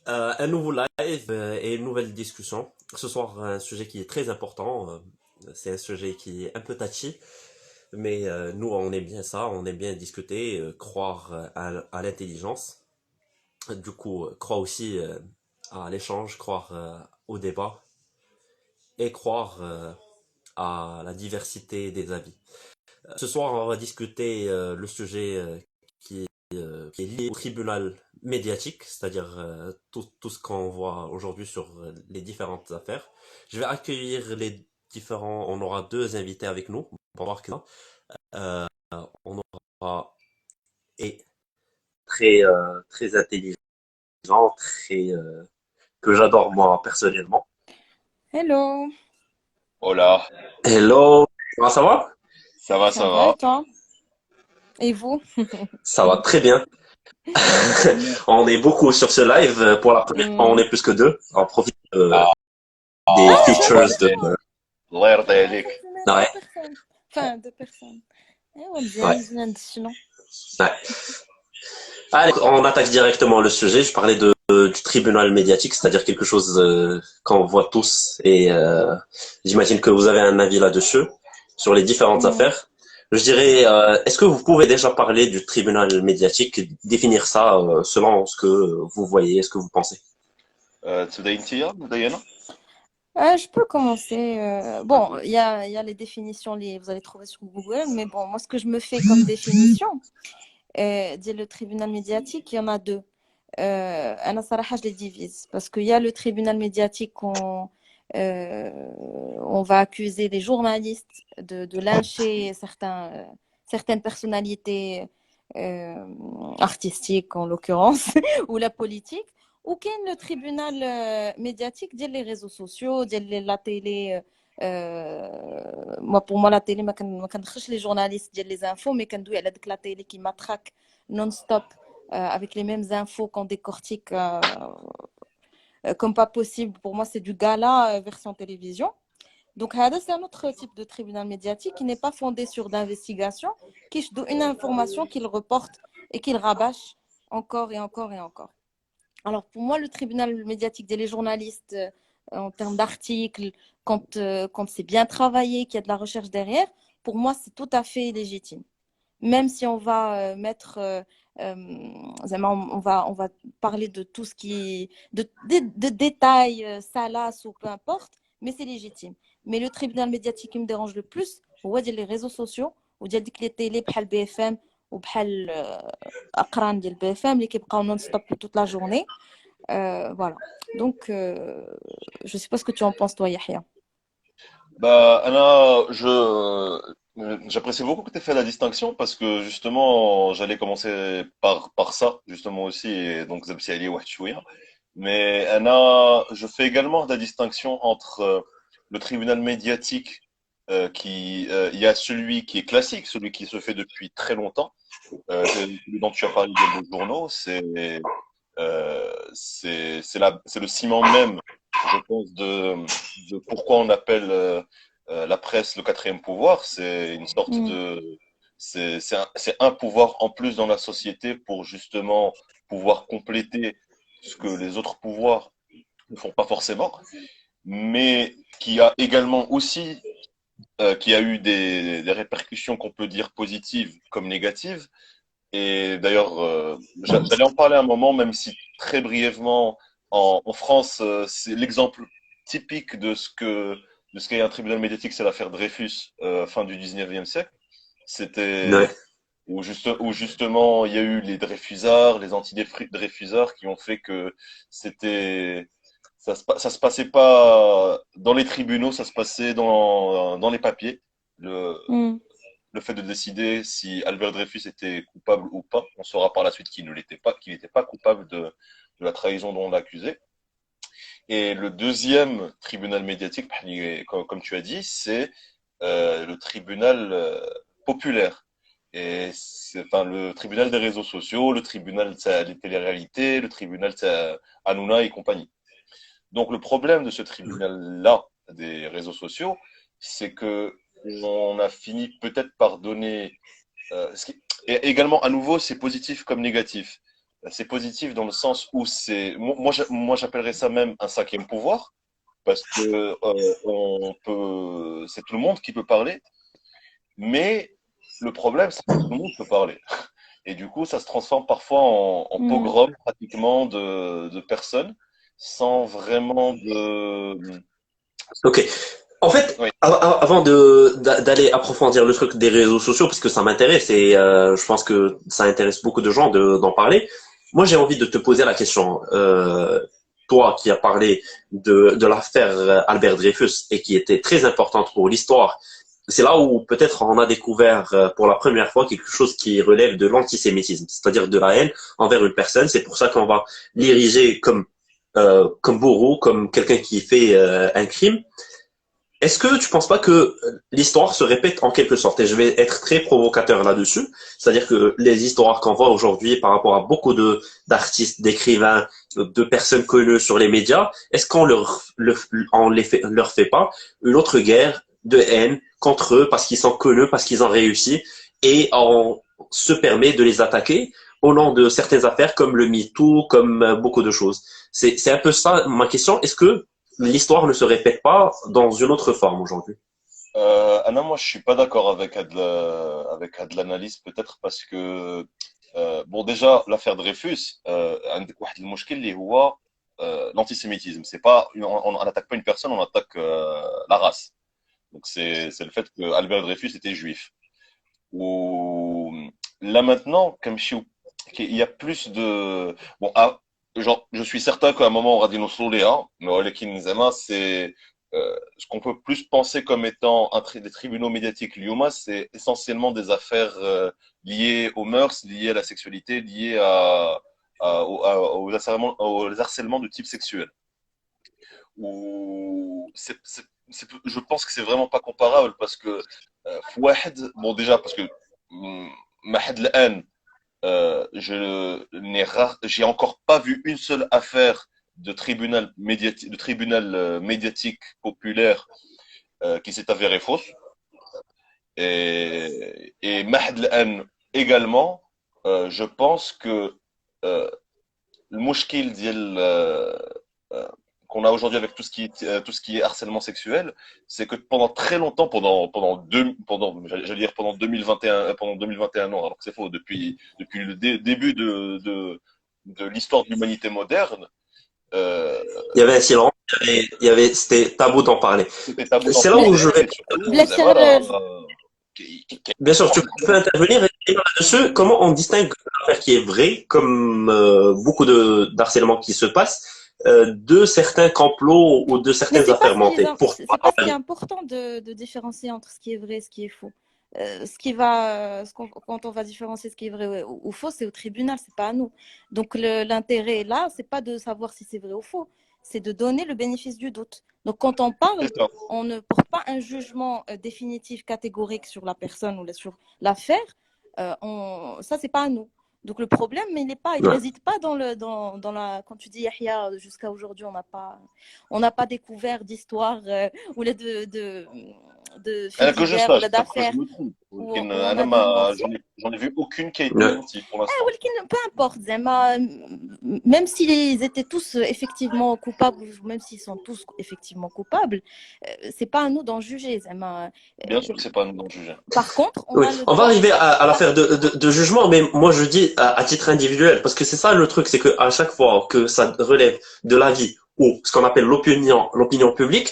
Un nouveau live et une nouvelle discussion. Ce soir, un sujet qui est très important. C'est un sujet qui est un peu touchy, mais nous, on aime bien ça. On aime bien discuter, croire à l'intelligence. Du coup, croire aussi à l'échange, croire au débat et croire à la diversité des avis. Ce soir, on va discuter le sujet qui est lié au tribunal médiatique, c'est-à-dire tout ce qu'on voit aujourd'hui sur les différentes affaires. Je vais accueillir les différents, on aura deux invités avec nous pour voir que euh, on aura et très intelligent, très que j'adore moi personnellement. Hello, Hola, Hello, comment ça va? ça va, ça ça va et va. toi? Et vous? Ça va très bien. On est beaucoup sur ce live. Pour la première fois, on Hmm. est plus que deux. On profite des Ah, features Allah de. يرضى الله يرضى Ah, عليك. cette semaine, deux Ouais, personnes. Enfin, deux personnes. ايوا ouais, مزيان مزيان شنو. ouais. Allez, on attaque directement le sujet. Je parlais du tribunal médiatique, c'est-à-dire quelque chose qu'on voit tous et j'imagine que vous avez un avis là-dessus, sur les différentes Hmm. affaires. Je dirais, est-ce que vous pouvez déjà parler du tribunal médiatique, définir ça selon ce que vous voyez, ce que vous pensez? تبدأ انت بدأ انا. Je peux commencer. Bon, il y a les définitions, vous allez trouver sur Google, mais bon, moi, ce que je me fais comme définition, dit le tribunal médiatique, il y en a deux. أنا صراحة, je les divise parce qu'il y a le tribunal médiatique euh, on va accuser les journalistes de lyncher certaines personnalités artistiques en l'occurrence ou la politique ou qu'il y a le tribunal médiatique ديال les réseaux sociaux ديال la télé moi pour moi la télé ما كندخلش les journalistes ديال les infos mais كندوي على ديك la télé qui matraque non-stop avec les mêmes infos qu'on décortique comme pas possible. Pour moi, c'est du gala version télévision. Donc, هذا, c'est un autre type de tribunal médiatique qui n'est pas fondé sur d'investigation, qui donne une information qu'il reporte et qu'il rabâche encore et encore et encore. Alors, pour moi, le tribunal médiatique des journalistes, en termes d'articles, quand c'est bien travaillé, qu'il y a de la recherche derrière, pour moi, c'est tout à fait légitime. Même si on va mettre, on va parler de tout ce qui, de détails, salaces ou peu importe, mais c'est légitime. Mais le tribunal médiatique qui me dérange le plus, c'est les réseaux sociaux, ou les télé بحال BFM ou بحال أقران ديال BFM اللي كيبقاو non stop toute la journée. Voilà. Donc, je sais pas ce que tu en penses toi, Yahya. Bah, Anna, j'apprécie beaucoup que tu aies fait la distinction parce que justement, j'allais commencer par ça, justement aussi, et donc Zabsi Ali Wahchouia. Mais Anna, je fais également la distinction entre le tribunal médiatique il y a celui qui est classique, celui qui se fait depuis très longtemps, celui dont tu as parlé des journaux, c'est le ciment même, je pense, de pourquoi on appelle la presse le quatrième pouvoir. C'est une sorte Mm. de, c'est un pouvoir en plus dans la société pour justement pouvoir compléter ce que les autres pouvoirs ne font pas forcément, mais qui a également aussi, qui a eu des répercussions qu'on peut dire positives comme négatives. Et d'ailleurs, j'allais en parler un moment, même si très brièvement, en France, c'est l'exemple typique de ce qu'est un tribunal médiatique, c'est l'affaire Dreyfus, fin du 19e siècle. C'était Ouais. où justement il y a eu les Dreyfusards, les anti-Dreyfusards qui ont fait que c'était ça se passait pas dans les tribunaux, ça se passait dans les papiers. Le, Mm. le fait de décider si Albert Dreyfus était coupable ou pas. On saura par la suite qu'il ne l'était pas, qu'il n'était pas coupable de la trahison dont on l'accusait. Et le deuxième tribunal médiatique, comme tu as dit, c'est le tribunal populaire. Et c'est enfin le tribunal des réseaux sociaux, le tribunal des téléréalités, le tribunal Hanouna et compagnie. Donc le problème de ce tribunal-là des réseaux sociaux, c'est que on a fini peut-être par donner et également, à nouveau, c'est positif comme négatif. C'est positif dans le sens où moi j'appellerais ça même un cinquième pouvoir, parce que c'est tout le monde qui peut parler, mais le problème, c'est que tout le monde peut parler. Et du coup, ça se transforme parfois en Mm. pogrom pratiquement de personnes sans vraiment de. Ok. En fait, Oui, avant d'aller approfondir le truc des réseaux sociaux, parce que ça m'intéresse et je pense que ça intéresse beaucoup de gens d'en parler, moi j'ai envie de te poser la question. Toi qui as parlé de l'affaire Albert Dreyfus et qui était très importante pour l'histoire, c'est là où peut-être on a découvert pour la première fois quelque chose qui relève de l'antisémitisme, c'est-à-dire de la haine envers une personne. C'est pour ça qu'on va l'ériger comme bourreau, comme quelqu'un qui fait un crime. Est-ce que tu penses pas que l'histoire se répète en quelque sorte? Et je vais être très provocateur là-dessus. C'est-à-dire que les histoires qu'on voit aujourd'hui par rapport à beaucoup d'artistes, d'écrivains, de personnes connues sur les médias, est-ce qu'on leur fait pas une autre guerre de haine contre eux parce qu'ils sont connus, parce qu'ils ont réussi et on se permet de les attaquer au nom de certaines affaires comme le MeToo, comme beaucoup de choses. C'est un peu ça ma question. Est-ce que l'histoire ne se répète pas dans une autre forme aujourd'hui? Anna, moi je suis pas d'accord avec l'analyse peut-être parce que bon déjà l'affaire Dreyfus عندك واحد المشكل اللي هو l'antisémitisme. C'est pas on n'attaque pas une personne, on attaque la race. Donc c'est le fait que Albert Dreyfus était juif. Ou là maintenant, comme il y a plus de bon genre je suis certain qu'à un moment on aura dit nos soléa, mais ولكن زعما c'est ce qu'on peut plus penser comme étant des tribunaux médiatiques l'IOMA, c'est essentiellement des affaires liées aux mœurs, liées à la sexualité, liées aux harcèlements de type sexuel. Ou je pense que c'est vraiment pas comparable parce que Fouahed, bon déjà parce que Mahed L'An, j'ai encore pas vu une seule affaire de tribunal médiatique populaire qui s'est avérée fausse. Et Mahed L'An également, je pense que euh, le mouchkil qu'on a aujourd'hui avec tout ce qui est harcèlement sexuel, c'est que pendant très longtemps, j'allais dire pendant 2021, pendant 2021 ans, alors que c'est faux, depuis le début de l'histoire de l'humanité moderne, euh, Il y avait un silence, c'était tabou d'en parler. c'était tabou d'en C'est là où parler, je vais, et surtout, بلا Zama, تغرر. bien sûr, tu peux intervenir et là-dessus, comment on distingue l'affaire qui est vraie, comme beaucoup d'harcèlement qui se passe, de certains complots ou de Mais certaines affaires montées. Pour c'est pas ce qui est important de différencier entre ce qui est vrai et ce qui est faux. Quand on va différencier ce qui est vrai ou faux, c'est au tribunal, c'est pas à nous. Donc l'intérêt là, c'est pas de savoir si c'est vrai ou faux, c'est de donner le bénéfice du doute. Donc quand on parle, c'est ça. on ne porte pas un jugement définitif, catégorique sur la personne ou sur l'affaire. Ça, c'est pas à nous. Donc le problème, il ouais. réside pas dans la. Quand tu dis Yahya, jusqu'à aujourd'hui, on n'a pas découvert d'histoire ou de faits Que je divers ou sache, peut-être que je d'affaires me trompe. où on a démenti. J'en ai vu aucune qui a été Ouais. démentie pour l'instant. Peu importe, Zema, même s'ils étaient tous effectivement coupables, ou même s'ils sont tous effectivement coupables, c'est pas à nous d'en juger, Zema. Bien sûr que c'est pas à nous d'en juger. Par contre, on Oui, a le on va droit. arriver à l'affaire de jugement, mais moi je dis à titre individuel, parce que c'est ça le truc, c'est que à chaque fois que ça relève de l'avis ou ce qu'on appelle l'opinion publique,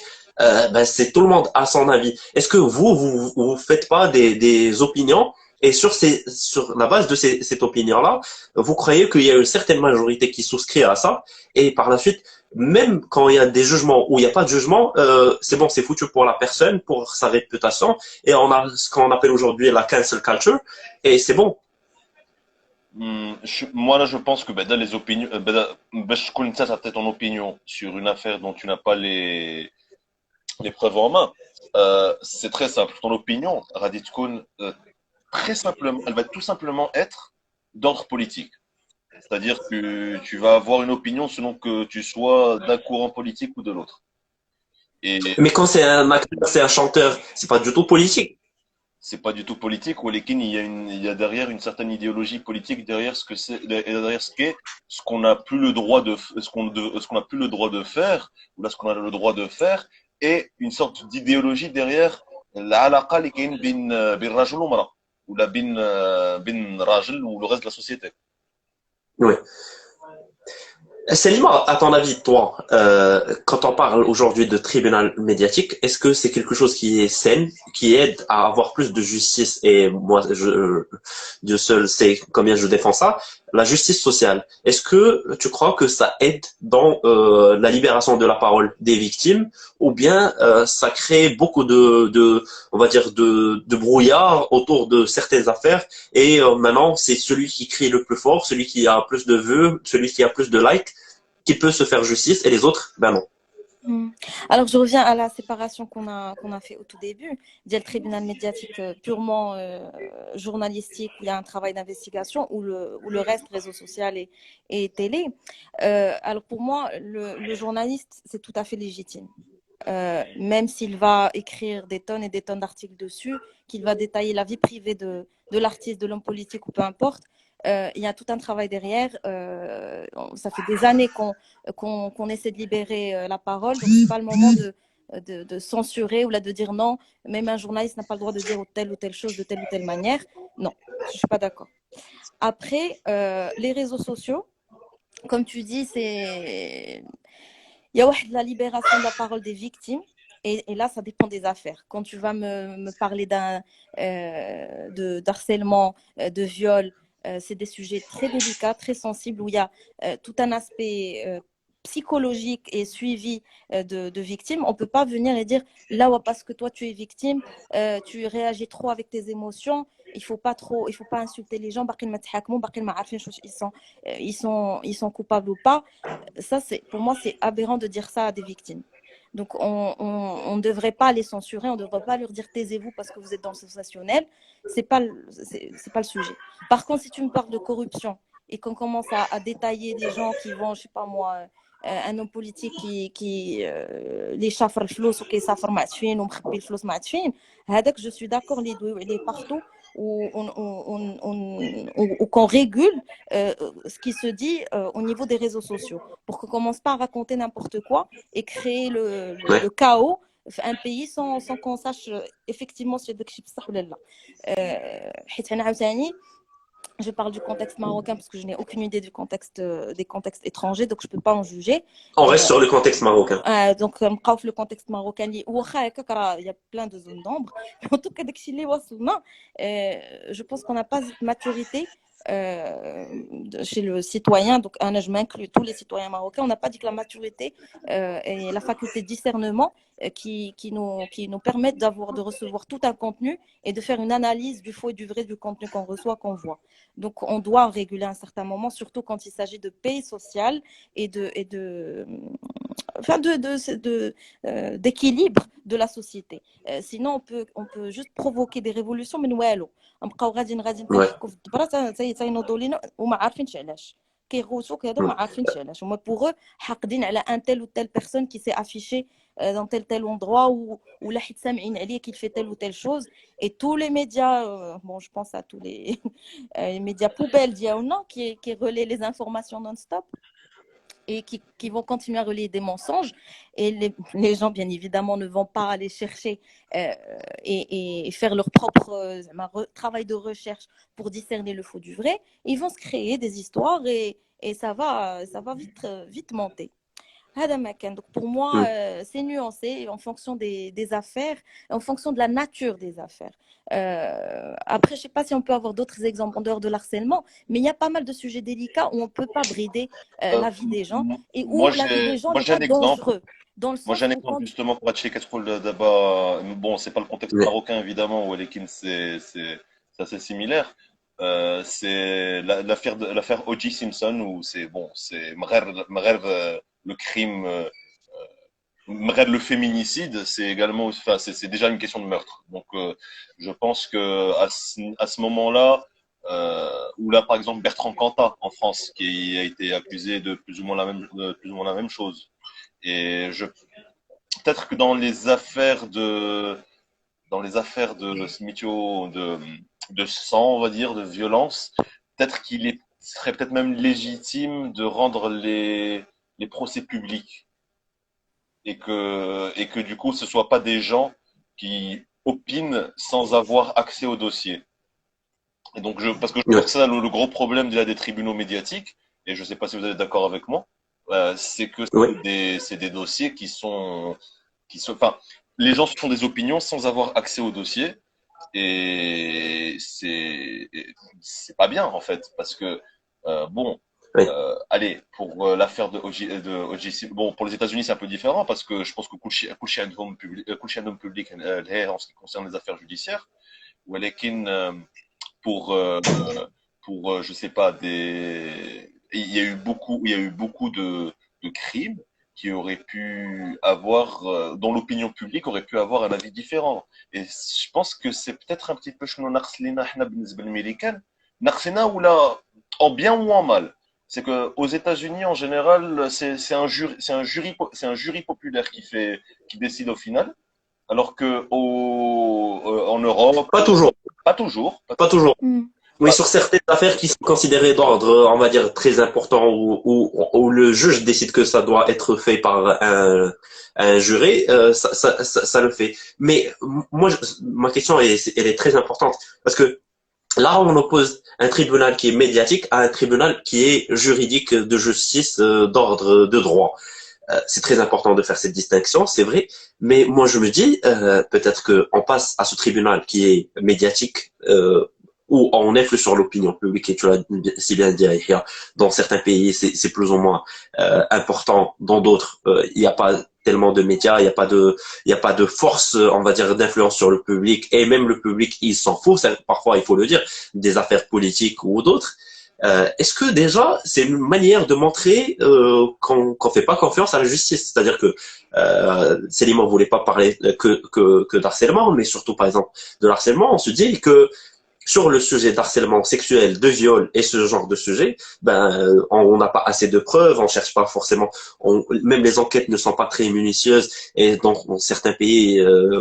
ben c'est tout le monde a son avis. Est-ce que vous faites pas des opinions et sur la base de cette opinion-là, vous croyez qu'il y a une certaine majorité qui souscrit à ça et par la suite, même quand il y a des jugements ou il n'y a pas de jugement, c'est bon, c'est foutu pour la personne, pour sa réputation et on a ce qu'on appelle aujourd'hui la cancel culture, et c'est bon. Moi, là, je pense que dans les opinions, je connais ça, peut-être ton opinion sur une affaire dont tu n'as pas les preuves en main. C'est très simple. Ton opinion, Radit Kun, très simplement, elle va tout simplement être d'ordre politique. C'est-à-dire que tu vas avoir une opinion selon que tu sois d'un courant politique ou de l'autre. Et Mais quand c'est un acteur, c'est un chanteur, c'est pas du tout politique. c'est pas du tout politique. Ou il y a derrière une certaine idéologie politique derrière derrière ce qu'on n'a plus le droit ce qu'on n'a plus le droit de faire, ou là ce qu'on a le droit de faire, et une sorte d'idéologie derrière l'alaqa اللي كاين بين رجل ومرأة ou la بين راجل ou le reste de la société. Oui. Selima, à ton avis, toi, quand on parle aujourd'hui de tribunal médiatique, est-ce que c'est quelque chose qui est sain, qui aide à avoir plus de justice? Et moi, Dieu seul sait combien je défends ça. La justice sociale. Est-ce que tu crois que ça aide dans la libération de la parole des victimes, ou bien ça crée beaucoup on va dire, de brouillard autour de certaines affaires, et maintenant c'est celui qui crie le plus fort, celui qui a plus de vues, celui qui a plus de likes, qui peut se faire justice, et les autres, ben non. Alors, je reviens à la séparation qu'on a fait au tout début. Il y a le tribunal médiatique purement journalistique, où il y a un travail d'investigation, ou le reste, réseau social et télé. Alors, pour moi, le journaliste, c'est tout à fait légitime. Même s'il va écrire des tonnes et des tonnes d'articles dessus, qu'il va détailler la vie privée de l'artiste, de l'homme politique ou peu importe, il y a tout un travail derrière. Ça fait des années qu'on essaie de libérer la parole, donc c'est pas le moment de censurer ou là de dire non, même un journaliste n'a pas le droit de dire telle ou telle chose de telle ou telle manière. Non, je suis pas d'accord. Après, les réseaux sociaux, comme tu dis, il y a la libération de la parole des victimes. Et là, ça dépend des affaires. Quand tu vas me parler d'harcèlement, de viol, c'est des sujets très délicats, très sensibles, où il y a tout un aspect psychologique et suivi de victimes. On ne peut pas venir et dire, là, parce que toi, tu es victime, tu réagis trop avec tes émotions, il faut pas insulter les gens, ils sont coupables ou pas. Ça, pour moi, c'est aberrant de dire ça à des victimes. Donc, on ne devrait pas les censurer, on ne devrait pas leur dire taisez-vous parce que vous êtes dans le sensationnel. C'est pas le sujet. Par contre, si tu me parles de corruption et qu'on commence à détailler des gens qui vont, je sais pas moi, un homme politique qui les chafre الفلوس ou qui s'affre معتفين ومخبي الفلوس معتفين, هذاك je suis d'accord les deux, il est partout où qu'on régule ce qui se dit au niveau des réseaux sociaux pour qu'on commence pas à raconter n'importe quoi et créer le chaos un pays sans qu'on sache effectivement si c'est صح ولا لا. حيت انا عاوتاني je parle du contexte marocain parce que je n'ai aucune idée des contextes étrangers, donc je ne peux pas en juger. On reste sur le contexte marocain. Donc, le contexte marocain, il y a plein de zones d'ombre. En tout cas, je pense qu'on n'a pas cette maturité chez le citoyen, donc je m'inclus tous les citoyens marocains, on n'a pas dit que la maturité et la faculté de discernement qui nous permettent de recevoir tout un contenu et de faire une analyse du faux et du vrai du contenu qu'on reçoit, qu'on voit. Donc on doit réguler à un certain moment, surtout quand il s'agit de paix sociale et d'équilibre de la société. Sinon on peut juste provoquer des révolutions mais nous نبقاو غاديين كنحكوا في الدبره تينوضوا لينا وما عارفينش علاش كيغوتوا كيهضروا ما عارفينش علاش هما بوغ حاقدين على ان تيل ou telle personne qui s'est affiché dans tel endroit ou la حيت سامعين عليه qu'il fait telle ou telle chose et tous les médias bon je pense à tous les médias poubelles ديالنا qui relaient les informations non-stop et qui vont continuer à relayer des mensonges. Et les gens, bien évidemment, ne vont pas aller chercher et faire leur propre travail de recherche pour discerner le faux du vrai. Ils vont se créer des histoires et ça va vite monter. Donc pour moi, c'est nuancé en fonction des affaires, en fonction de la nature des affaires. Après, je ne sais pas si on peut avoir d'autres exemples en dehors de l'harcèlement, mais il y a pas mal de sujets délicats où on ne peut pas brider la vie des gens et où la vie des gens n'est pas dangereux. Moi, j'ai un exemple justement pour Hatché Katroul d'abord. Bon, c'est pas le contexte marocain évidemment, où c'est assez similaire. C'est l'affaire O.J. Simpson où c'est le crime, le féminicide, c'est également, enfin, c'est déjà une question de meurtre. Donc, je pense que à ce moment-là, où là, par exemple, Bertrand Cantat en France, qui a été accusé de plus ou moins la même chose. Et peut-être que dans les affaires dans les affaires de sang, on va dire, de violence, peut-être serait peut-être même légitime de rendre les procès publics et que du coup, ce soit pas des gens qui opinent sans avoir accès au dossier. Et donc, parce que je pense Ouais. que ça, le gros problème déjà des tribunaux médiatiques, et je ne sais pas si vous êtes d'accord avec moi, c'est que Oui. c'est des dossiers enfin, les gens se font des opinions sans avoir accès au dossier, et c'est pas bien en fait, parce que bon, Oui. allez, pour l'affaire de O.J. Simpson, bon, pour les États-Unis c'est un peu différent parce que je pense que كل public en ce qui concerne les affaires judiciaires, ولكن pour je sais pas il y a eu beaucoup de crimes qui auraient pu avoir dont l'opinion publique aurait pu avoir un avis différent, et je pense que c'est peut-être un petit peu شنو ناقص لينا احنا بالنسبه للامريكان ناقصنا ولا en bien ou en mal. C'est que aux États-Unis en général c'est un jury populaire qui décide au final, alors que en Europe Pas toujours. pas toujours, Pas toujours. Mm. Oui, sur certaines affaires qui sont considérées d'ordre, on va dire, très important, où le juge décide que ça doit être fait par un juré, ça le fait. Mais moi, ma question, elle est très importante, parce que là, on oppose un tribunal qui est médiatique à un tribunal qui est juridique de justice, d'ordre de droit. C'est très important de faire cette distinction, c'est vrai. Mais moi, je me dis, peut-être qu'on passe à ce tribunal qui est médiatique, où on influe sur l'opinion publique, et tu l'as si bien dit, Yahya, dans certains pays, c'est plus ou moins important. Dans d'autres, il n'y a pas tellement de médias, il y a pas de force, on va dire, d'influence sur le public. Et même le public, il s'en fout, parfois, il faut le dire, des affaires politiques ou d'autres. Est-ce que déjà c'est une manière de montrer qu'on fait pas confiance à la justice? C'est-à-dire que Céline voulait pas parler que d'harcèlement, mais surtout par exemple de harcèlement, on se dit que sur le sujet d'harcèlement sexuel, de viol et ce genre de sujet, on n'a pas assez de preuves, on cherche pas forcément, même les enquêtes ne sont pas très minutieuses, et dans certains pays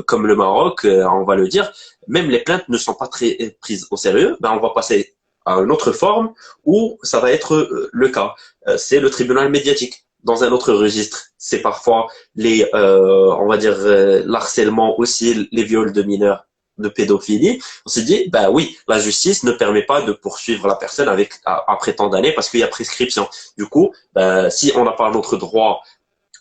comme le Maroc, on va le dire, même les plaintes ne sont pas très prises au sérieux. On va passer à une autre forme où ça va être le cas. C'est le tribunal médiatique. Dans un autre registre, c'est parfois on va dire, l'harcèlement aussi, les viols de mineurs, de pédophilie. On s'est dit, ben oui, la justice ne permet pas de poursuivre la personne après tant d'années parce qu'il y a prescription. Du coup, si on n'a pas notre droit,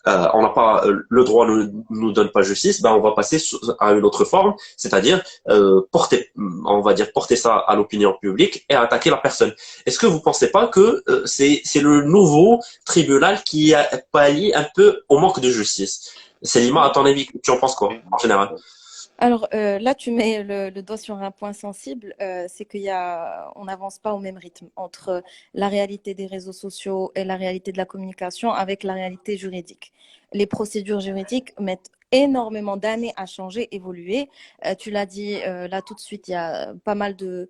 on n'a pas le droit ne nous donne pas justice, on va passer à une autre forme, c'est-à-dire on va dire porter ça à l'opinion publique et attaquer la personne. Est-ce que vous pensez pas que c'est le nouveau tribunal qui a pallié un peu au manque de justice? Célima, à ton avis, tu en penses quoi en général? Alors là, tu mets le doigt sur un point sensible, c'est on n'avance pas au même rythme entre la réalité des réseaux sociaux et la réalité de la communication avec la réalité juridique. Les procédures juridiques mettent énormément d'années à changer, évoluer. Tu l'as dit, là tout de suite, il y a pas mal de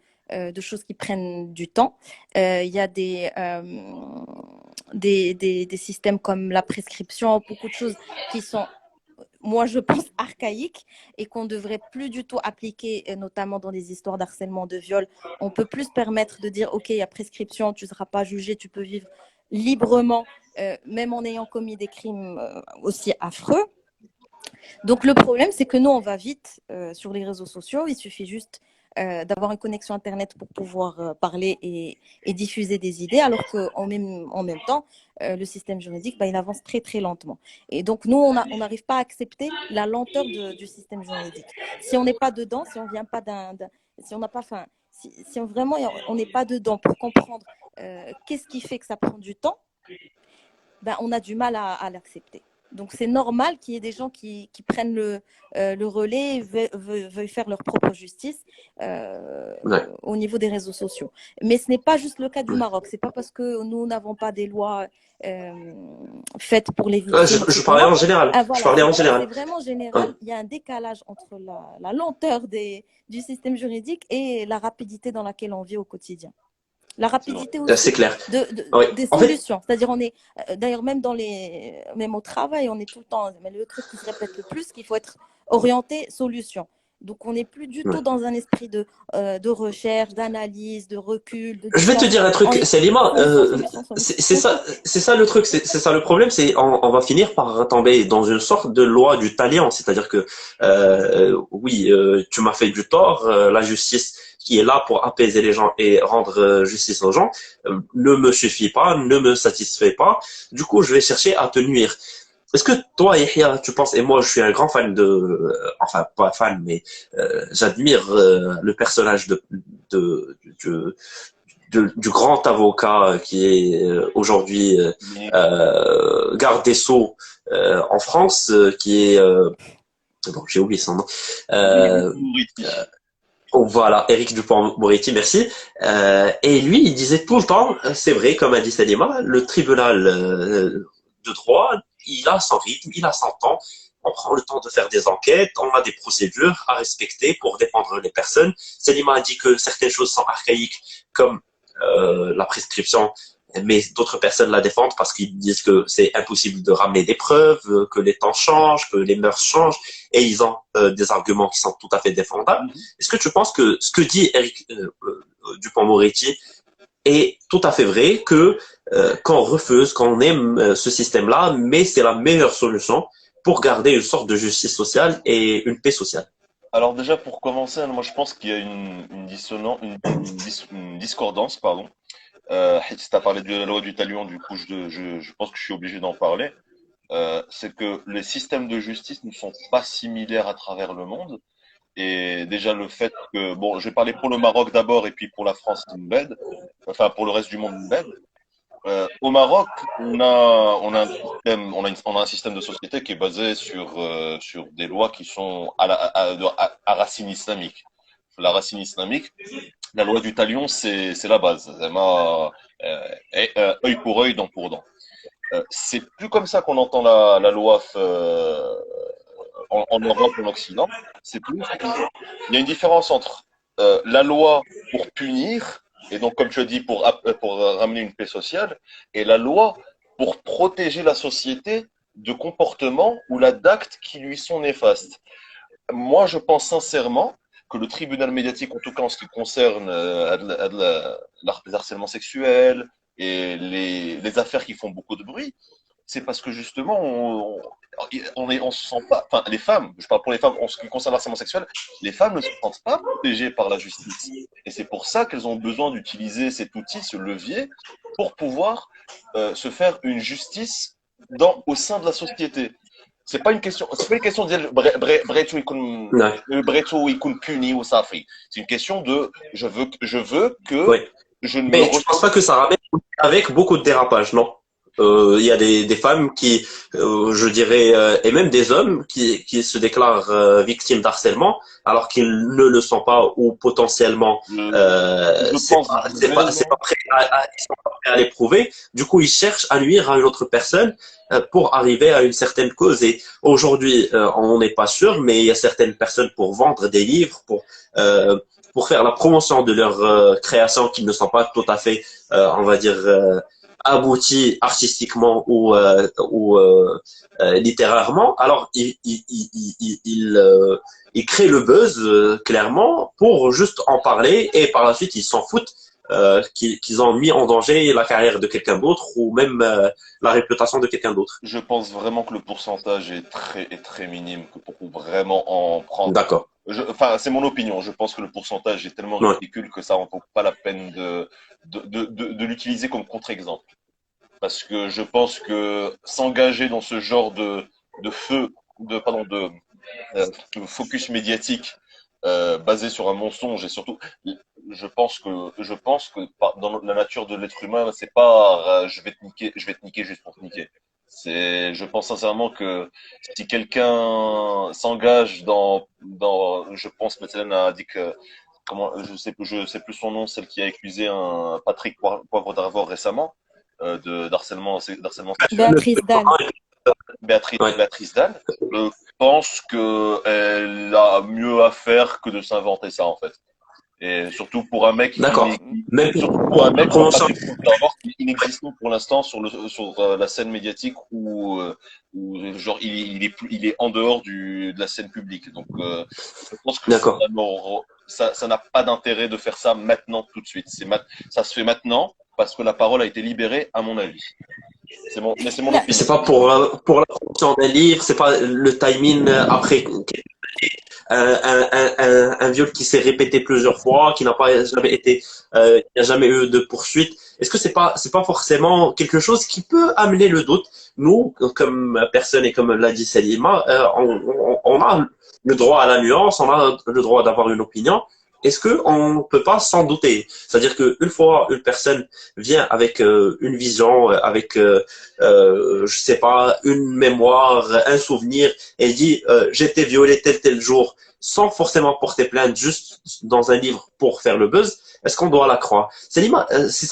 choses qui prennent du temps. Il y a des systèmes comme la prescription, beaucoup de choses qui sont, moi, je pense, archaïque et qu'on ne devrait plus du tout appliquer, notamment dans les histoires d'harcèlement, de viol. On peut plus se permettre de dire, OK, il y a prescription, tu ne seras pas jugé, tu peux vivre librement, même en ayant commis des crimes aussi affreux. Donc, le problème, c'est que nous, on va vite sur les réseaux sociaux. Il suffit juste d'avoir une connexion Internet pour pouvoir parler et diffuser des idées, alors qu'en même temps, le système juridique, il avance très, très lentement. Et donc, nous, on n'arrive pas à accepter la lenteur du système juridique. Si on n'est pas dedans, si on vient pas si on n'a pas, enfin, si vraiment on n'est pas dedans pour comprendre qu'est-ce qui fait que ça prend du temps, on a du mal à l'accepter. Donc, c'est normal qu'il y ait des gens qui prennent le relais et veuillent faire leur propre justice Ouais. au niveau des réseaux sociaux. Mais ce n'est pas juste le cas du Ouais. Maroc. Ce n'est pas parce que nous n'avons pas des lois faites pour les victimes, Je etc. parlais en général. Ah, Je voilà, parlais en c'est général. vraiment général. Il y a un décalage entre la lenteur du système juridique et la rapidité dans laquelle on vit au quotidien. La rapidité C'est aussi clair. des En fait, solutions. C'est-à-dire, on est, d'ailleurs, même même au travail, on est tout le temps, mais le truc qui se répète le plus, qu'il faut être orienté solution. Donc, on n'est plus du Ouais. tout dans un esprit de recherche, d'analyse, de recul, de Je vais te distance. dire un On truc, est Selima, solution, solution, solution. c'est ça le truc, c'est ça le problème, c'est on va finir par tomber dans une sorte de loi du talion, c'est-à-dire que oui, tu m'as fait du tort, la justice qui est là pour apaiser les gens et rendre justice aux gens ne me suffit pas, ne me satisfait pas. Du coup, je vais chercher à te nuire. Est-ce que toi, Yahya, tu penses, et moi je suis un grand fan de, enfin pas fan, mais j'admire le personnage de, de, du grand avocat qui est aujourd'hui garde des Sceaux en France, qui est, bon, j'ai oublié son nom, euh, voilà, Éric Dupond-Moretti, merci. Et lui, il disait tout le temps, c'est vrai, comme a dit Salima, le tribunal de droit, il a son rythme, il a son temps. On prend le temps de faire des enquêtes, on a des procédures à respecter pour défendre les personnes. Salima a dit que certaines choses sont archaïques, comme la prescription, mais d'autres personnes la défendent parce qu'ils disent que c'est impossible de ramener des preuves, que les temps changent, que les mœurs changent, et ils ont des arguments qui sont tout à fait défendables. Est-ce que tu penses que ce que dit Éric Dupond-Moretti est tout à fait vrai, que qu'on refuse, qu'on aime ce système-là, mais c'est la meilleure solution pour garder une sorte de justice sociale et une paix sociale? Alors déjà pour commencer, moi je pense qu'il y a une dissonance, une discordance, pardon. Si tu as parlé de la loi du talion, du coup je pense que je suis obligé d'en parler. C'est que les systèmes de justice ne sont pas similaires à travers le monde. Et déjà le fait que, bon, je vais parler pour le Maroc d'abord et puis pour la France, Mbed, enfin pour le reste du monde, Mbed. Au Maroc, on a un système de société qui est basé sur des lois qui sont à racine islamique. La racine islamique, la loi du talion, c'est la base. Vraiment, œil pour œil, dent pour dent. C'est plus comme ça qu'on entend la loi en Europe ou en Occident. C'est plus, il y a une différence entre la loi pour punir, et donc comme tu as dit, pour ramener une paix sociale, et la loi pour protéger la société de comportements ou d'actes qui lui sont néfastes. Moi, je pense sincèrement que le tribunal médiatique, en tout cas en ce qui concerne les harcèlements sexuels et les affaires qui font beaucoup de bruit, c'est parce que justement, on se sent pas, enfin, les femmes, je parle pour les femmes, en ce qui concerne le harcèlement sexuel, les femmes ne se sentent pas protégées par la justice. Et c'est pour ça qu'elles ont besoin d'utiliser cet outil, ce levier, pour pouvoir se faire une justice au sein de la société. C'est pas une question de dire Ouais. bretou ikun puni ou safi. C'est une question de je veux que Oui. je ne me Mais je pense pas que ça ramène avec beaucoup de dérapage, non? Il y a des femmes qui, je dirais, et même des hommes qui se déclarent victimes d'harcèlement alors qu'ils ne le sont pas ou potentiellement je pense c'est vraiment pas prêt ils sont pas prêts à l'éprouver. Du coup, ils cherchent à nuire à une autre personne pour arriver à une certaine cause. Et aujourd'hui, on n'est pas sûr, mais il y a certaines personnes pour vendre des livres, pour faire la promotion de leurs créations qui ne sont pas tout à fait, on va dire, abouties artistiquement ou littérairement. Alors, ils créent le buzz clairement pour juste en parler et par la suite, ils s'en foutent qu'ils ont mis en danger la carrière de quelqu'un d'autre ou même la réputation de quelqu'un d'autre. je pense vraiment que le pourcentage est très minime que pour vraiment en prendre. D'accord. Enfin, c'est mon opinion. Je pense que le pourcentage est tellement Ouais. ridicule que ça en vaut pas la peine de l'utiliser comme contre-exemple. Parce que je pense que s'engager dans ce genre de feu, de focus médiatique basé sur un mensonge et surtout, je pense que dans la nature de l'être humain, c'est pas je vais te niquer juste pour te niquer. Je pense sincèrement que si quelqu'un s'engage je pense, Methlen a dit que, je sais plus son nom, celle qui a accusé un Patrick Poivre d'Arvor récemment, d'harcèlement sexuel. Béatrice Dalle. Ouais. Béatrice Dalle, je pense qu'elle a mieux à faire que de s'inventer ça, en fait. Et surtout pour un mec D'accord. Même surtout pour un mec qui a pour passé pour d'avoir qui est inexistant pour l'instant sur la scène médiatique où genre il est en dehors de la scène publique. Donc je pense que D'accord. ça n'a pas d'intérêt de faire ça maintenant tout de suite. Ça se fait maintenant parce que la parole a été libérée à mon avis. Mais c'est mon لا opinion. C'est pas pour la promotion d'un livre, c'est pas le timing après un viol qui s'est répété plusieurs fois, qui n'a pas jamais été, il n'y a jamais eu de poursuite. Est-ce que c'est pas forcément quelque chose qui peut amener le doute? Nous, comme personne et comme l'a dit Salima, on a le droit à la nuance, on a le droit d'avoir une opinion. Est-ce que on peut pas s'en douter? C'est-à-dire qu'une fois une personne vient avec une vision, avec je sais pas, une mémoire, un souvenir, et dit j'étais violé tel jour, sans forcément porter plainte, juste dans un livre pour faire le buzz, est-ce qu'on doit la croire? C'est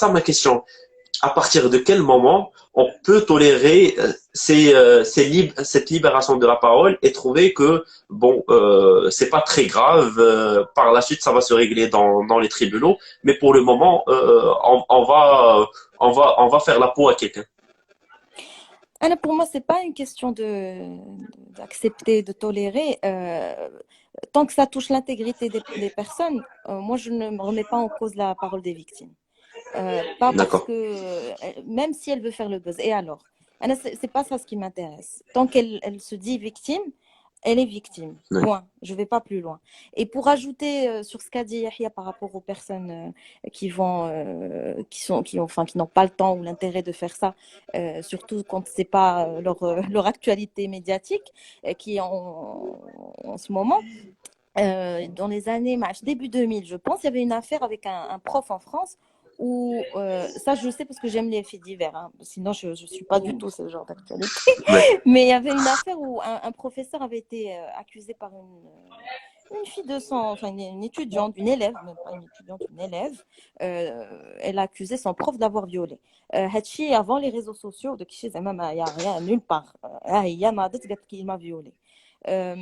ça ma question. À partir de quel moment on peut tolérer cette libération de la parole et trouver que bon, c'est pas très grave. Par la suite, ça va se régler dans les tribunaux, mais pour le moment, on va faire la peau à quelqu'un. pour moi, c'est pas une question d'accepter, de tolérer. Tant que ça touche l'intégrité des personnes, moi, je ne me remets pas en cause la parole des victimes. Pas parce D'accord. que, même si elle veut faire le buzz. Et alors? C'est pas ça ce qui m'intéresse. Tant qu'elle se dit victime, elle est victime. Ouais. Point. Je vais pas plus loin. Et pour ajouter sur ce qu'a dit Yahya par rapport aux personnes qui n'ont pas le temps ou l'intérêt de faire ça, surtout quand c'est pas leur actualité médiatique qui est en ce moment. Dans les années début 2000, je pense, il y avait une affaire avec un prof en France où, ça je sais parce que j'aime les faits divers, hein. Sinon je ne suis pas du tout ce genre d'actualité. Ouais. Mais il y avait une affaire où un professeur avait été accusé par une fille enfin une étudiante, une élève, même pas une étudiante, une élève. Elle a accusé son prof d'avoir violé. Hachi avant les réseaux sociaux, de qui il n'y a rien nulle part. Il y a qui m'a violé. Euh,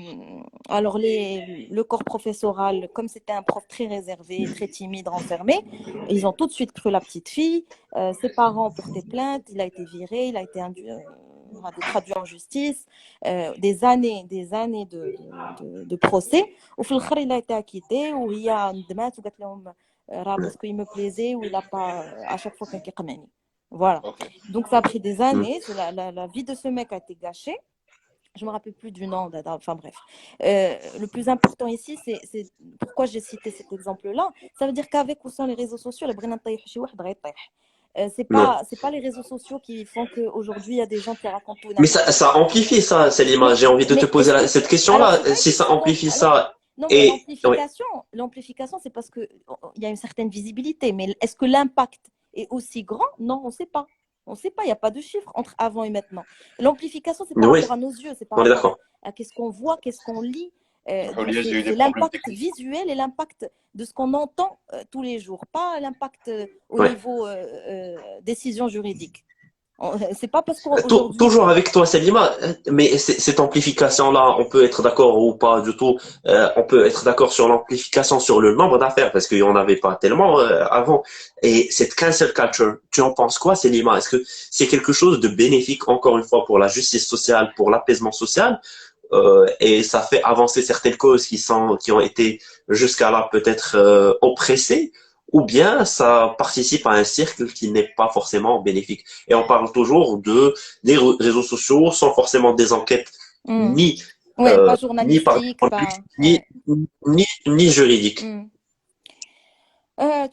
alors, le corps professoral, comme c'était un prof très réservé, très timide, renfermé, ils ont tout de suite cru la petite fille. Ses parents ont porté plainte, il a été viré, il a été traduit en justice. Des années de procès. Au final, il a été acquitté, ou il y a un demat, ou parce qu'il me plaisait, ou il n'a pas, à chaque fois, quelqu'un qui. Voilà. Okay. Donc, ça a pris des années. La vie de ce mec a été gâchée. Je ne me rappelle plus du nom, enfin bref. Le plus important ici, c'est pourquoi j'ai cité cet exemple-là. Ça veut dire qu'avec ou sans les réseaux sociaux, c'est pas les réseaux sociaux qui font qu'aujourd'hui, il y a des gens qui racontent tout. Mais ça amplifie ça, Salima. J'ai envie de te poser cette question-là. Si ça amplifie ça, non, mais oui. l'amplification, c'est parce qu'il y a une certaine visibilité. Mais est-ce que l'impact est aussi grand? Non, on ne sait pas. On ne sait pas, il n'y a pas de chiffre entre avant et maintenant. L'amplification, c'est par rapport à nos yeux, c'est par rapport à qu'est-ce qu'on voit, qu'est-ce qu'on lit. C'est l'impact visuel et l'impact de ce qu'on entend tous les jours, pas l'impact au niveau décision juridique. C'est pas parce qu'on toujours avec toi, Salima, mais cette amplification-là, on peut être d'accord ou pas du tout. On peut être d'accord sur l'amplification sur le nombre d'affaires parce qu'il n'y en avait pas tellement avant. Et cette cancel culture, tu en penses quoi, Salima? Est-ce que c'est quelque chose de bénéfique encore une fois pour la justice sociale, pour l'apaisement social? Et ça fait avancer certaines causes qui ont été jusqu'à là peut-être oppressées, ou bien ça participe à un cercle qui n'est pas forcément bénéfique. Et on parle toujours des réseaux sociaux sans forcément des enquêtes ni pas journalistique, ni juridique. Tu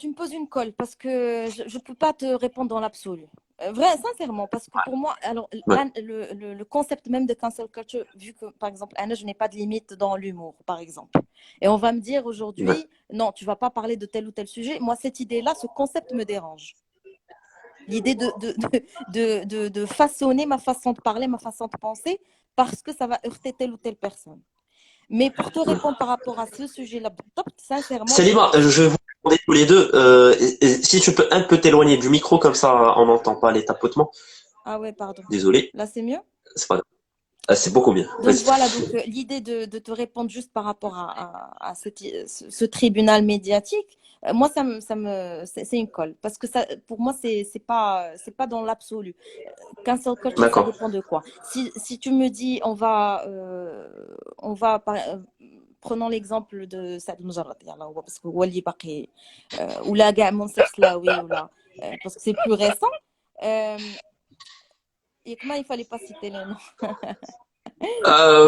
me poses une colle parce que je ne peux pas te répondre dans l'absolu. Vrai, sincèrement, parce que pour moi, alors, le concept même de cancel culture, vu que, par exemple, Anna, je n'ai pas de limite dans l'humour, par exemple. Et on va me dire aujourd'hui, non, tu ne vas pas parler de tel ou tel sujet. Moi, cette idée-là, ce concept me dérange. L'idée de façonner ma façon de parler, ma façon de penser, parce que ça va heurter telle ou telle personne. Mais pour te répondre par rapport à ce sujet-là, sincèrement... Salima, je vais vous demander tous les deux, si tu peux un peu t'éloigner du micro, comme ça on n'entend pas les tapotements. Ah ouais, pardon. Désolé. Là, c'est mieux? C'est pas grave. C'est beaucoup mieux. Donc voilà, l'idée de te répondre juste par rapport à ce tribunal médiatique, Moi, c'est une colle. Parce que ça, pour moi, c'est pas dans l'absolu. Cancel culture, ça D'accord. dépend de quoi. Si tu me dis, on va prenons l'exemple de Saad Moujarrad, parce que Wali Baqi, ou la gars Monsef Slaoui, ou là, parce que c'est plus récent. Et comment il fallait pas citer les noms.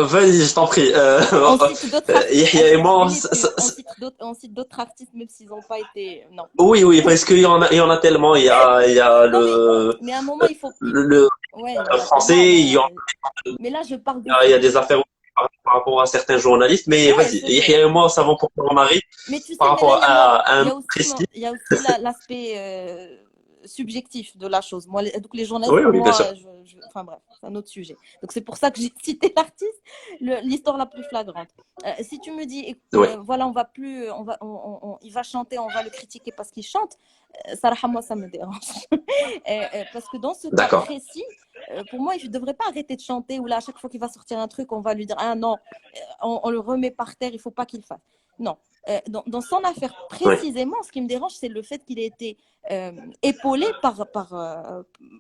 Vas-y, je t'en prie. On cite d'autres artistes, Yahya et moi, on cite d'autres artistes, même s'ils n'ont pas été. Non. oui, oui, parce il y en a tellement. Il y a Non, mais à un moment, il faut. le Ouais, voilà. français, Mais là, je parle il y a de. des affaires par rapport à certains journalistes, mais Ouais, vas-y, c'est vrai. Yahya et moi, savons pourquoi on arrive Mais tu par sais, mais là, rapport à un précis. il y a aussi l'aspect subjectif de la chose. Moi, donc les journalistes, Oui, pour oui, bien sûr. moi, enfin bref, c'est un autre sujet. Donc c'est pour ça que j'ai cité l'artiste, l'histoire la plus flagrante. Si tu me dis, Oui, voilà, on va plus, il va chanter, on va le critiquer parce qu'il chante, Sarah, moi, ça me dérange. Parce que dans ce cas d'accord. précis, pour moi, il ne devrait pas arrêter de chanter ou là, à chaque fois qu'il va sortir un truc, on va lui dire, ah non, on le remet par terre, il ne faut pas qu'il fasse. Non. Dans son affaire Oui, précisément, ce qui me dérange, c'est le fait qu'il ait été épaulé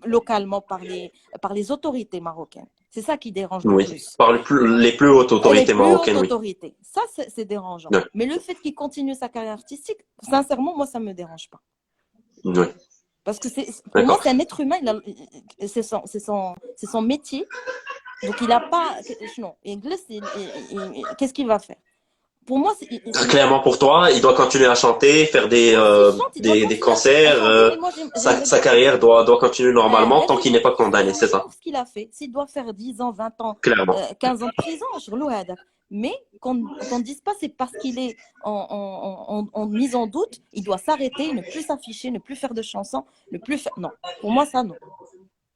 localement par les autorités marocaines. C'est ça qui dérange le oui. plus. Par les plus hautes Les autorités plus hautes marocaines, oui. autorités. Ça, c'est dérangeant. Oui, Mais le fait qu'il continue sa carrière artistique, sincèrement, moi, ça ne me dérange pas. oui. Parce que pour moi, D'accord. c'est un être humain, c'est son métier. Donc, il n'a pas. Non, qu'est-ce qu'il va faire? Pour moi, Clairement pour toi, il doit continuer à chanter, faire s'il chante, il doit des continuer à concerts. chanter. Mais moi, j'aimerais Sa bien. carrière doit continuer normalement tant qu'il n'est pas condamné, c'est ça. Pour ce qu'il a fait. S'il doit faire 10 ans, 20 ans, Clairement. 15 ans de prison, je le regarde. Mais qu'on ne dise pas c'est parce qu'il est en mise en doute, il doit s'arrêter, ne plus s'afficher, ne plus faire de chansons, ne plus faire. Non, pour moi, ça, non.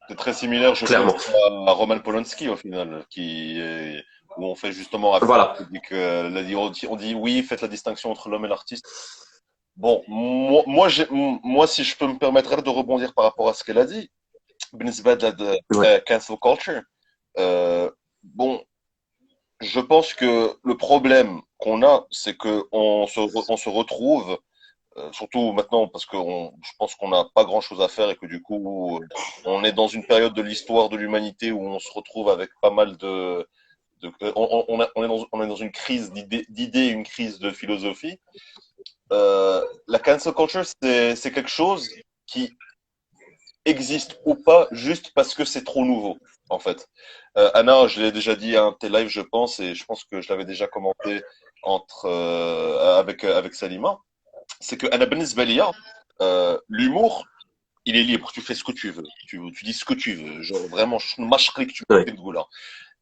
C'est très similaire, je pense, Clairement. à Roman Polanski au final, où on fait justement affaire Voilà. au public. On dit oui, faites la distinction entre l'homme et l'artiste. Bon, moi, si je peux me permettre de rebondir par rapport à ce qu'elle a dit, بالنسبة Ouais. cancel culture, bon, je pense que le problème qu'on a, c'est que on se retrouve, surtout maintenant parce que je pense qu'on n'a pas grand-chose à faire et que du coup, on est dans une période de l'histoire de l'humanité où on se retrouve avec pas mal on est dans une crise d'idées, une crise de philosophie. La cancel culture, c'est quelque chose qui existe ou pas juste parce que c'est trop nouveau, en fait. Anna, je l'ai déjà dit à un de tes lives, je pense, et je pense que je l'avais déjà commenté avec Salima, c'est que Anna Benisbalia, l'humour, il est libre, tu fais ce que tu veux, tu dis ce que tu veux, genre vraiment, que tu Ouais. fais de là.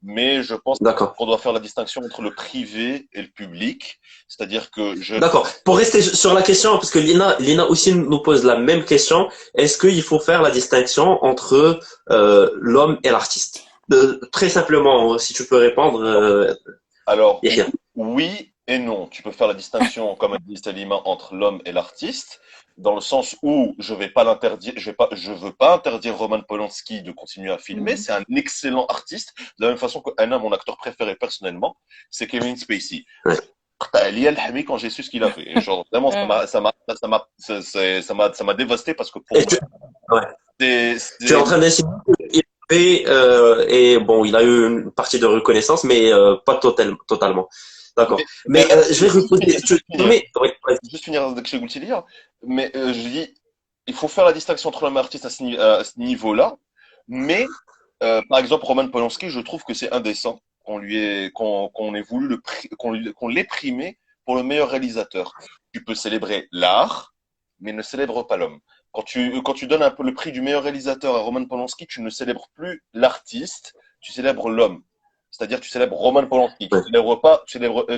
Mais je pense D'accord. qu'on doit faire la distinction entre le privé et le public, c'est-à-dire que D'accord. Pour rester sur la question, parce que Lina aussi nous pose la même question, est-ce qu'il faut faire la distinction entre l'homme et l'artiste? Très simplement, si tu peux répondre, Alors, Yahya. oui et non. Tu peux faire la distinction, comme a dit Salima, entre l'homme et l'artiste, dans le sens où je vais pas l'interdire, je veux pas interdire Roman Polanski de continuer à filmer. Mhm. C'est un excellent artiste. De la même façon que Anna, mon acteur préféré personnellement, c'est Kevin Spacey. Ouais. Ali Al-Hami quand j'ai su ce qu'il a fait. Et genre, vraiment, ça m'a dévasté parce que pour Et moi, ouais. Tu es c'est, en train d'insinuer qu'il fait, et bon, il a eu une partie de reconnaissance, mais pas totalement. D'accord. mais Mais je vais reposer. Oui, vas-y. juste finir avec chez Goutilia, mais je dis, il faut faire la distinction entre l'homme et l'artiste à ce niveau-là, mais par exemple, Roman Polanski, je trouve que c'est indécent qu'on ait voulu qu'on l'ait primé pour le meilleur réalisateur. Tu peux célébrer l'art, mais ne célèbre pas l'homme. Quand tu donnes un peu le prix du meilleur réalisateur à Roman Polanski, tu ne célèbres plus l'artiste, tu célèbres l'homme. C'est-à-dire, tu célèbres Roman Polanski. Ouais.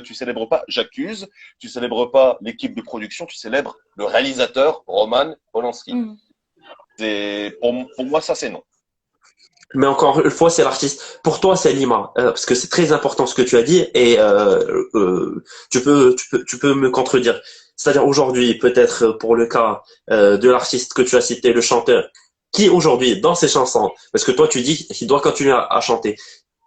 Tu célèbres pas J'accuse, tu célèbres pas l'équipe de production, tu célèbres le réalisateur Roman Polanski. Mhm. Pour moi, ça, c'est non. Mais encore une fois, c'est l'artiste. Pour toi, c'est Lima, parce que c'est très important ce que tu as dit, et tu peux me contredire. C'est-à-dire aujourd'hui, peut-être pour le cas de l'artiste que tu as cité, le chanteur, qui aujourd'hui, dans ses chansons, parce que toi tu dis qu'il doit continuer à chanter,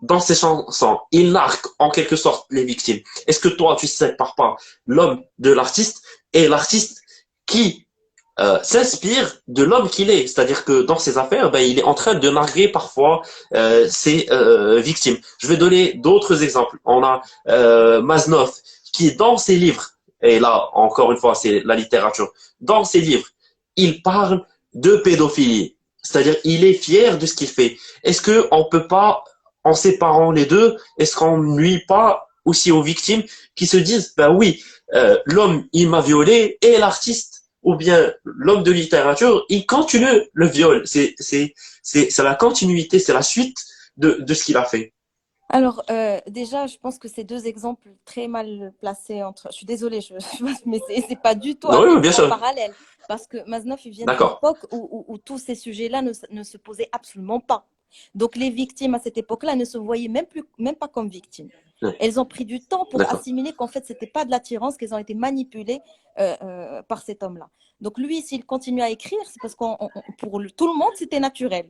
dans ses chansons, il narque en quelque sorte les victimes. Est-ce que toi, tu sépares pas l'homme de l'artiste et l'artiste qui s'inspire de l'homme qu'il est. C'est-à-dire que dans ses affaires, ben, il est en train de narguer parfois ses victimes. Je vais donner d'autres exemples. On a Maznov qui, dans ses livres, et là, encore une fois, c'est la littérature, dans ses livres, il parle de pédophilie. C'est-à-dire, il est fier de ce qu'il fait. Est-ce que on peut pas, en séparant les deux, est-ce qu'on nuit pas aussi aux victimes qui se disent, ben oui, l'homme, il m'a violé, et l'artiste, ou bien l'homme de littérature, il continue le viol. C'est la continuité, c'est la suite de ce qu'il a fait. Alors, déjà, je pense que c'est deux exemples très mal placés entre. Je suis désolée, mais c'est pas du tout à Oui, oui, mettre bien en sûr. parallèle. Parce que Maznov, il vient d'une D'accord. époque où tous ces sujets-là ne se posaient absolument pas. Donc, les victimes à cette époque-là ne se voyaient même pas comme victimes. Ouais. Elles ont pris du temps pour D'accord. assimiler qu'en fait, c'était pas de l'attirance, qu'elles ont été manipulées par cet homme-là. Donc, lui, s'il continue à écrire, c'est parce que pour tout le monde, c'était naturel.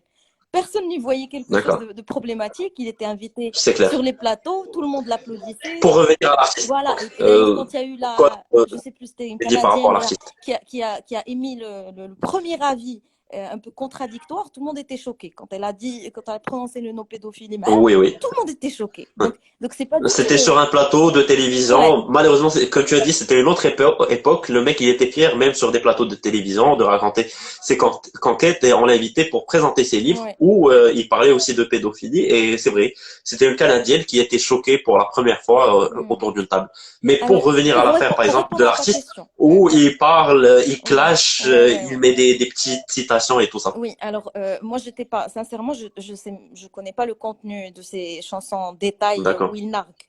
Personne n'y voyait quelque chose D'accord. de problématique. Il était invité C'est clair. sur les plateaux, tout le monde l'applaudissait. Pour revenir à l'artiste, Voilà. Et d'ailleurs, quand il y a eu quoi je sais plus, c'était une dit par rapport à Canadienne l'artiste? qui a émis le premier avis un peu contradictoire, tout le monde était choqué. Quand elle a prononcé le nom pédophilie, Oui, oui. tout le monde était choqué. Ouais. Donc c'est pas du C'était tout. sur un plateau de télévision. Ouais. Malheureusement, comme tu as dit, c'était une autre époque. Le mec, il était fier, même sur des plateaux de télévision, de raconter ses conquêtes et on l'invitait pour présenter ses livres Ouais. où il parlait aussi de pédophilie. Et c'est vrai, c'était une Canadienne qui était choquée pour la première fois autour d'une table. Mais Alors, pour revenir à l'affaire, par pour exemple, de répondre à ta l'artiste, question. où il parle, il Ouais, clash, ouais. il met des petites citations et tout ça. Oui, alors moi j'étais pas, sincèrement, je connais pas le contenu de ces chansons en détail où D'accord. il nargue.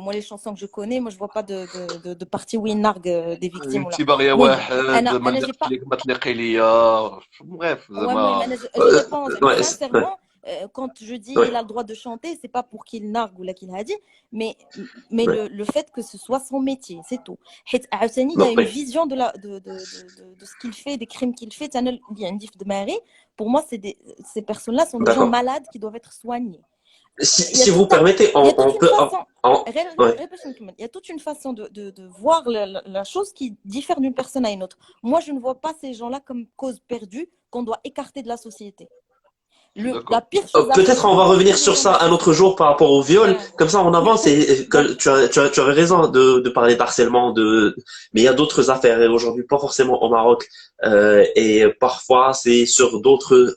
Moi les chansons que je connais, moi je vois pas de partie où il nargue des victimes ou là. انت باغيه Oui, واحد ما j'ai pas. نلقش لك ما تلقي ليا bref Ouais, زعما je réponds, mais Ouais, ouais, sincèrement, quand je dis ouais. il a le droit de chanter, c'est pas pour qu'il nargue ou là qu'il a dit, mais Ouais. le fait que ce soit son métier, c'est tout. حيت عاوتاني, il y a Non, une oui. vision de ce qu'il fait, des crimes qu'il fait. أنا اللي عندي في دماغي, pour moi, ces personnes-là sont des gens D'accord. malades qui doivent être soignés. Il y a Si vous permettez, il y a toute on une peut, façon, ouais. il y a toute une façon de voir la chose qui diffère d'une personne à une autre. Moi, je ne vois pas ces gens-là comme cause perdue qu'on doit écarter de la société. La pire chose à faire, Peut-être on c'est va de revenir rejeter les sur gens de ça la un autre société. jour par rapport au viol. Ouais. Comme ça, on avance et que tu avais raison de parler d'harcèlement, mais il y a d'autres affaires et aujourd'hui pas forcément au Maroc. Et parfois c'est sur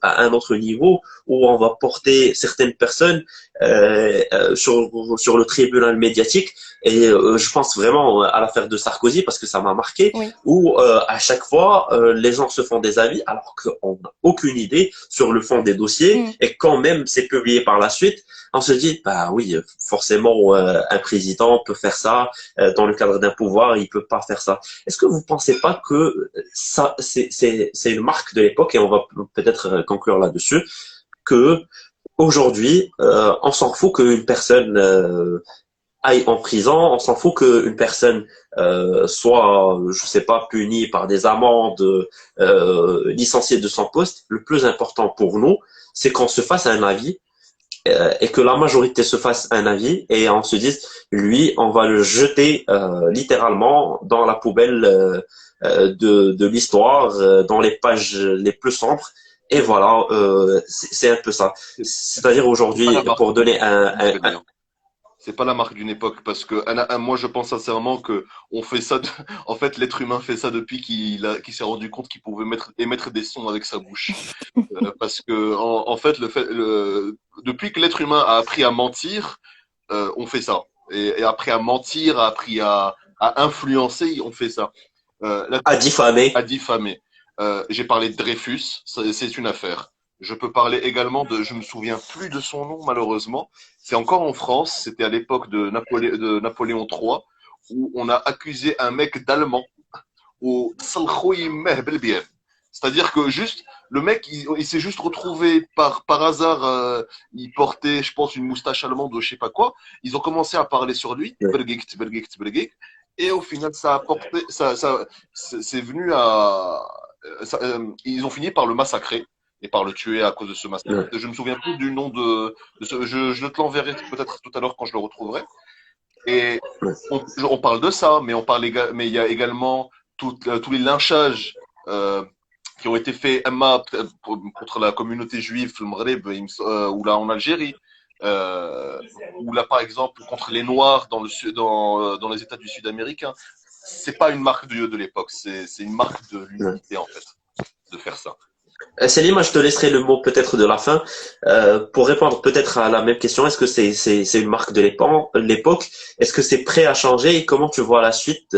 à un autre niveau où on va porter certaines personnes sur le tribunal médiatique. Et je pense vraiment à l'affaire de Sarkozy parce que ça m'a marqué, Oui. où à chaque fois les gens se font des avis alors qu'on n'a aucune idée sur le fond des dossiers et quand même c'est publié par la suite, on se dit bah oui forcément un président peut faire ça dans le cadre d'un pouvoir, il peut pas faire ça. Est-ce que vous pensez pas que ça c'est une marque de l'époque et on va peut-être conclure là-dessus que aujourd'hui on s'en fout qu'une personne aille en prison, on s'en fout qu'une personne soit, je sais pas, punie par des amendes, licenciée de son poste. Le plus important pour nous, c'est qu'on se fasse un avis et que la majorité se fasse un avis et on se dise, lui, on va le jeter littéralement dans la poubelle de l'histoire, dans les pages les plus sombres. Et voilà, c'est un peu ça. C'est-à-dire aujourd'hui, pas la marque pour donner c'est pas la marque d'une époque parce que moi je pense sincèrement que on fait ça en fait l'être humain fait ça depuis qu'il s'est rendu compte qu'il pouvait émettre des sons avec sa bouche. Parce que en fait depuis que l'être humain a appris à mentir, on fait ça et appris à mentir, a appris à influencer, on fait ça. à diffamer. À diffamer. J'ai parlé de Dreyfus, c'est une affaire. Je peux parler également je me souviens plus de son nom malheureusement. C'est encore en France, c'était à l'époque de Napoléon III, où on a accusé un mec d'allemand c'est-à-dire que juste le mec il s'est juste retrouvé par hasard, il portait je pense une moustache allemande ou je sais pas quoi. Ils ont commencé à parler sur lui, et au final ça a porté c'est venu à ils ont fini par le massacrer et par le tuer à cause de ce massacre. Ouais. Je me souviens plus du nom de ce, je te l'enverrai peut-être tout à l'heure quand je le retrouverai. Et on parle de ça, mais mais il y a également tous les lynchages qui ont été faits contre la communauté juive le Maghreb ou là en Algérie, ou là par exemple contre les Noirs dans les États du Sud américain, c'est pas une marque de l'époque, c'est une marque de l'unité en fait de faire ça. Céline, moi je te laisserai le mot peut-être de la fin pour répondre peut-être à la même question. Est-ce que c'est une marque de l'époque? Est-ce que c'est prêt à changer et comment tu vois la suite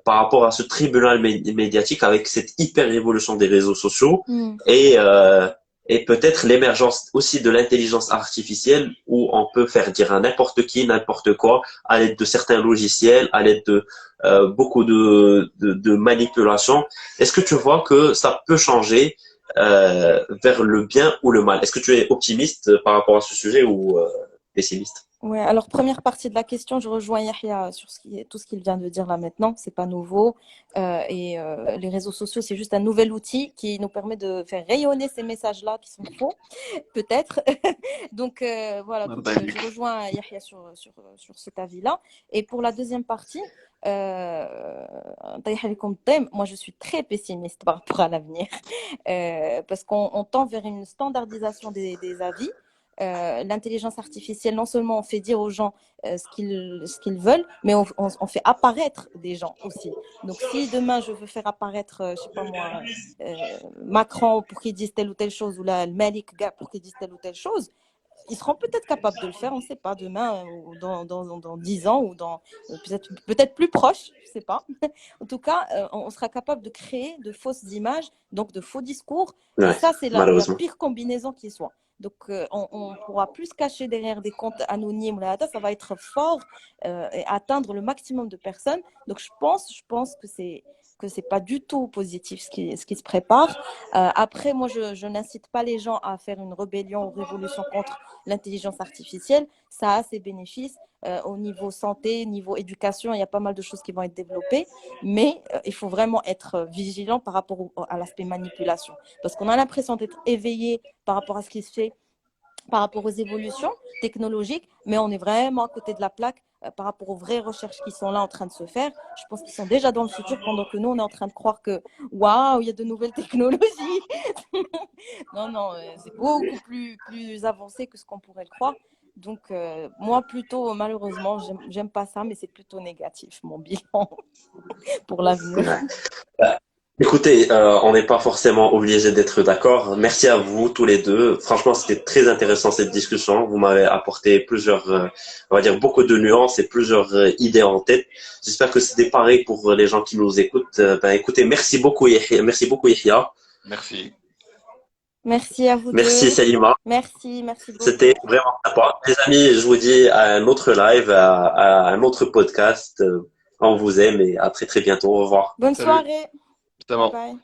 par rapport à ce tribunal médiatique avec cette hyper évolution des réseaux sociaux et peut-être l'émergence aussi de l'intelligence artificielle où on peut faire dire à n'importe qui n'importe quoi à l'aide de certains logiciels, à l'aide de beaucoup de manipulations. Est-ce que tu vois que ça peut changer vers le bien ou le mal? Est-ce que tu es optimiste par rapport à ce sujet ou pessimiste? Ouais, alors première partie de la question, je rejoins Yahya sur tout ce qu'il vient de dire là maintenant, c'est pas nouveau. Les réseaux sociaux, c'est juste un nouvel outil qui nous permet de faire rayonner ces messages-là qui sont faux, peut-être. Donc voilà, donc, je rejoins Yahya sur cet avis-là. Et pour la deuxième partie, moi je suis très pessimiste par rapport à l'avenir parce qu'on tend vers une standardisation des avis. L'intelligence artificielle, non seulement on fait dire aux gens ce qu'ils veulent, mais on fait apparaître des gens aussi. Donc, si demain je veux faire apparaître, je sais pas moi, Macron pour qu'il dise telle ou telle chose, ou là, le Malik pour qu'il dise telle ou telle chose, ils seront peut-être capables de le faire, on ne sait pas, demain, ou dans 10 ans, ou dans peut-être plus proche, je ne sais pas. En tout cas, on sera capable de créer de fausses images, donc de faux discours. Ouais, et ça, c'est la pire combinaison qui soit. Donc, on pourra plus se cacher derrière des comptes anonymes. Là, ça va être fort et atteindre le maximum de personnes. Donc, je pense que c'est pas du tout positif ce qui se prépare. Après, moi, je n'incite pas les gens à faire une rébellion ou révolution contre l'intelligence artificielle. Ça a ses bénéfices. Au niveau santé, niveau éducation, il y a pas mal de choses qui vont être développées, mais il faut vraiment être vigilant par rapport à l'aspect manipulation, parce qu'on a l'impression d'être éveillé par rapport à ce qui se fait, par rapport aux évolutions technologiques, mais on est vraiment à côté de la plaque par rapport aux vraies recherches qui sont là en train de se faire. Je pense qu'ils sont déjà dans le futur, pendant que nous, on est en train de croire que waouh, il y a de nouvelles technologies. Non, c'est beaucoup plus avancé que ce qu'on pourrait le croire. Donc, moi, plutôt, malheureusement, j'aime pas ça, mais c'est plutôt négatif, mon bilan pour l'avenir. Ouais. Écoutez, on n'est pas forcément obligé d'être d'accord. Merci à vous tous les deux. Franchement, c'était très intéressant cette discussion. Vous m'avez apporté plusieurs, on va dire beaucoup de nuances et plusieurs idées en tête. J'espère que c'était pareil pour les gens qui nous écoutent. Écoutez, merci beaucoup Yahya. Merci. Merci à vous deux. Merci Salima. Merci beaucoup. C'était vraiment sympa. Les amis, je vous dis à un autre live, à un autre podcast. On vous aime et à très très bientôt. Au revoir. Bonne soirée. Bye bye.